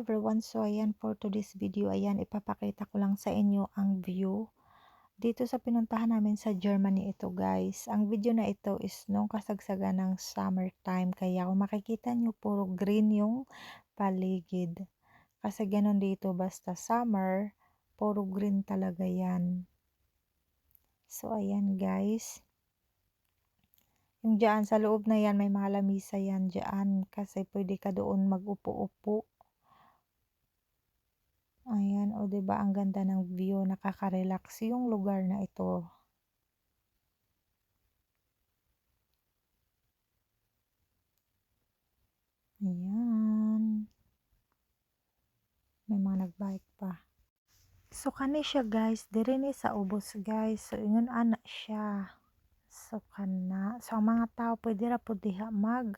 everyone, so ayan for today's video, ayan ipapakita ko lang sa inyo ang view dito sa pinuntahan namin sa Germany ito guys. Ang video na ito is nung kasagsagan ng summertime, kaya kung makikita nyo puro green yung paligid. Kasi ganun dito basta summer, puro green talaga yan. So ayan guys. Yung dyan sa loob na yan may mga lamisa yan dyan kasi pwede ka doon mag-upo-upo. Ayan, o 'di ba ang ganda ng view, nakaka-relax yung lugar na ito. Ayan, may mga nagbike pa. So kani siya guys, diri ni sa ubos guys. So ingon ana siya. So kana, so ang mga tao pwede ra pud diha mag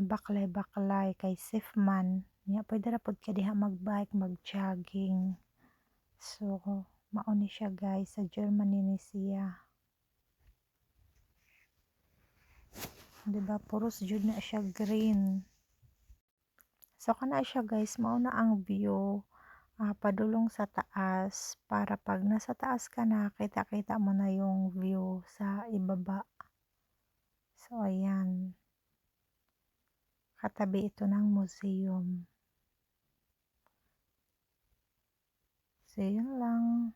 baklay-baklay kay safe man. Nya pwede ra pud ka diha magbike, mag-jogging. So mao ni siya guys, sa Germany ni siya. 'Di ba puros jud na siya green. So kana siya guys, mao na ang view padulong sa taas para pag nasa taas ka na, kita-kita mo na yung view sa ibaba. So ayan, katabi ito ng museum. So yun lang.